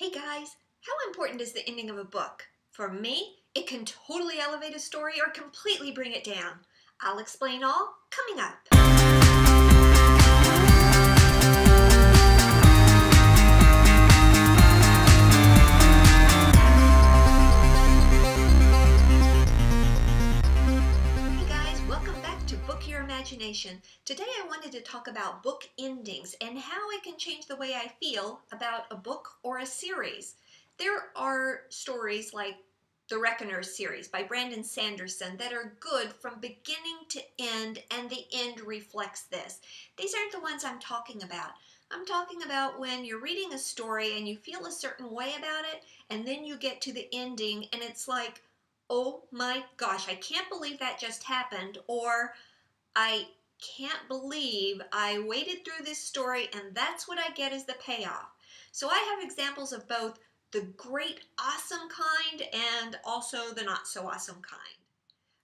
Hey guys, how important is the ending of a book? For me, it can totally elevate a story or completely bring it down. I'll explain all coming up. Hey guys, welcome back to Book Your Imagination. Today I wanted to talk about book endings and how it can change the way I feel about a book or a series. There are stories like the Reckoner series by Brandon Sanderson that are good from beginning to end, and the end reflects this. These aren't the ones I'm talking about. I'm talking about when you're reading a story and you feel a certain way about it, and then you get to the ending and it's like, oh my gosh, I can't believe that just happened, or I can't believe I waded through this story and that's what I get as the payoff. So I have examples of both the great, awesome kind and also the not so awesome kind.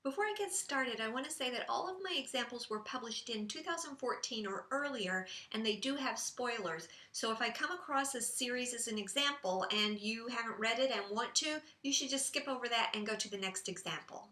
Before I get started, I want to say that all of my examples were published in 2014 or earlier, and they do have spoilers. So if I come across a series as an example and you haven't read it and want to, you should just skip over that and go to the next example.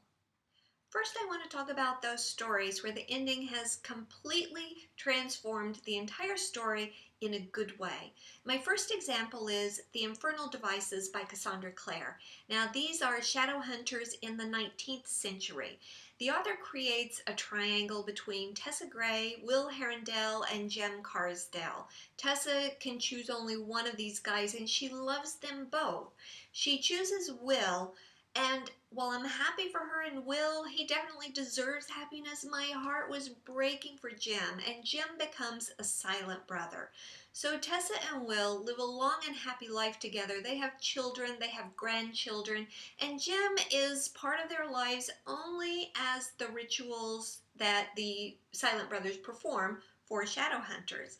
First, I want to talk about those stories where the ending has completely transformed the entire story in a good way. My first example is The Infernal Devices by Cassandra Clare. Now, these are shadow hunters in the 19th century. The author creates a triangle between Tessa Gray, Will Herondale, and Jem Carsdale. Tessa can choose only one of these guys, and she loves them both. She chooses Will, and while I'm happy for her and Will, he definitely deserves happiness, my heart was breaking for Jem, and Jem becomes a silent brother. So Tessa and Will live a long and happy life together. They have children, they have grandchildren, and Jem is part of their lives only as the rituals that the silent brothers perform for shadow hunters.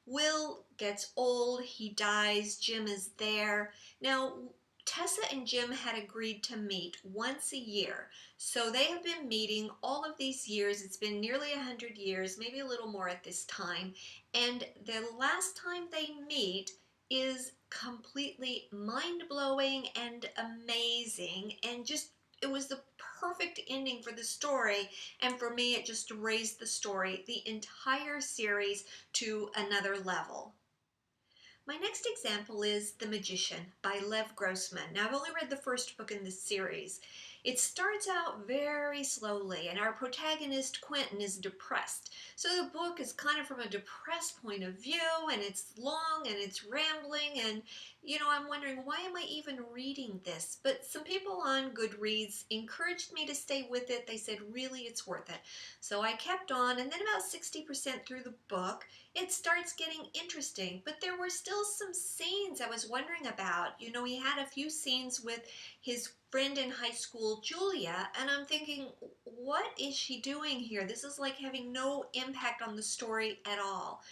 Will gets old, he dies, Jem is there. Now, Tessa and Jem had agreed to meet once a year. So they have been meeting all of these years. It's been nearly 100 years, maybe a little more at this time. And the last time they meet is completely mind-blowing and amazing, and just it was the perfect ending for the story, and for me it just raised the story, the entire series, to another level. My next example is The Magician by GROSSMAN. Now, I've only read the first book in this series. It starts out very slowly, and our protagonist, Quentin, is depressed. So the book is kind of from a depressed point of view, and it's long, and it's rambling, and, I'm wondering, why am I even reading this? But some people on Goodreads encouraged me to stay with it. They said, really, it's worth it. So I kept on, and then about 60% through the book, it starts getting interesting, but there were still some scenes I was wondering about. He had a few scenes with his friend in high school, Julia, and I'm thinking, what is she doing here? This is like having no impact on the story at all.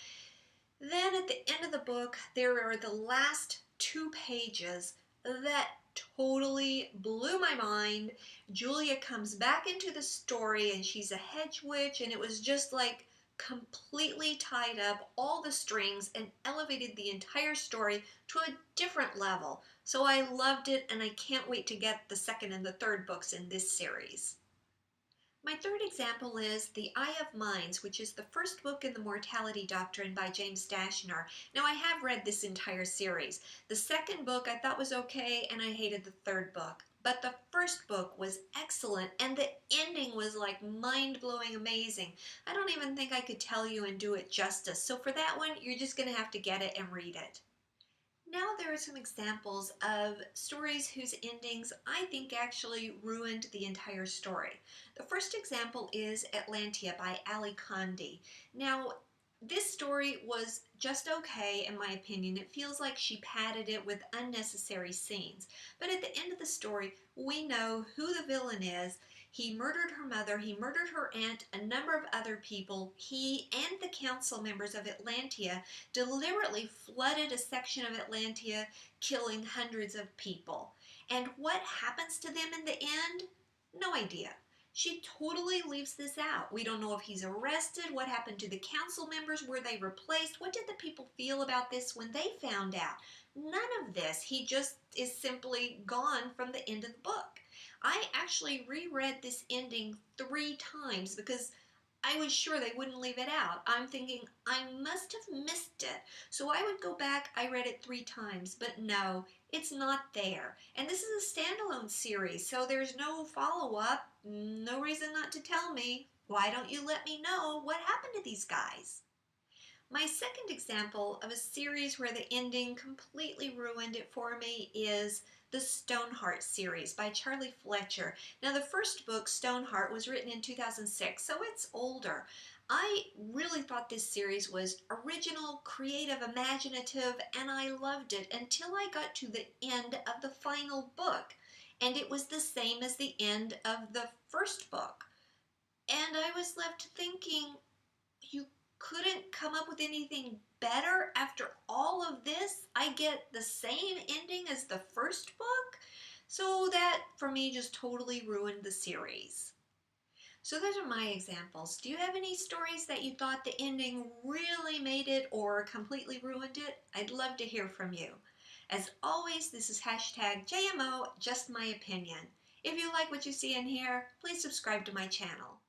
Then at the end of the book, there are the last 2 pages that totally blew my mind. Julia comes back into the story, and she's a hedge witch, and it was just like completely tied up all the strings and elevated the entire story to a different level. So I loved it, and I can't wait to get the second and the third books in this series. My third example is The Eye of Minds, which is the first book in the Mortality Doctrine by James Dashner. Now, I have read this entire series. The second book I thought was okay, and I hated the third book. But the first book was excellent, and the ending was like mind-blowing amazing. I don't even think I could tell you and do it justice. So for that one, you're just going to have to get it and read it. Now there are some examples of stories whose endings I think actually ruined the entire story. The first example is Atlantia by Ali Condé. Now, this story was just okay in my opinion. It feels like she padded it with unnecessary scenes. But at the end of the story, we know who the villain is. He murdered her mother, he murdered her aunt, a number of other people. He and the council members of Atlantia deliberately flooded a section of Atlantia, killing hundreds of people. And what happens to them in the end? No idea. She totally leaves this out. We don't know if he's arrested, what happened to the council members, were they replaced, what did the people feel about this when they found out? None of this. He just is simply gone from the end of the book. I actually reread this ending 3 times because I was sure they wouldn't leave it out. I'm thinking, I must have missed it. So I would go back, I read it 3 times, but no, it's not there. And this is a standalone series, so there's no follow-up, no reason not to tell me. Why don't you let me know what happened to these guys? My second example of a series where the ending completely ruined it for me is the Stoneheart series by Charlie Fletcher. Now, the first book, Stoneheart, was written in 2006, so it's older. I really thought this series was original, creative, imaginative, and I loved it until I got to the end of the final book. And it was the same as the end of the first book. And I was left thinking, you couldn't come up with anything better after all of this? I get the same ending as the first book? So that, for me, just totally ruined the series. So those are my examples. Do you have any stories that you thought the ending really made it or completely ruined it? I'd love to hear from you. As always, this is hashtag JMO, just my opinion. If you like what you see in here, please subscribe to my channel.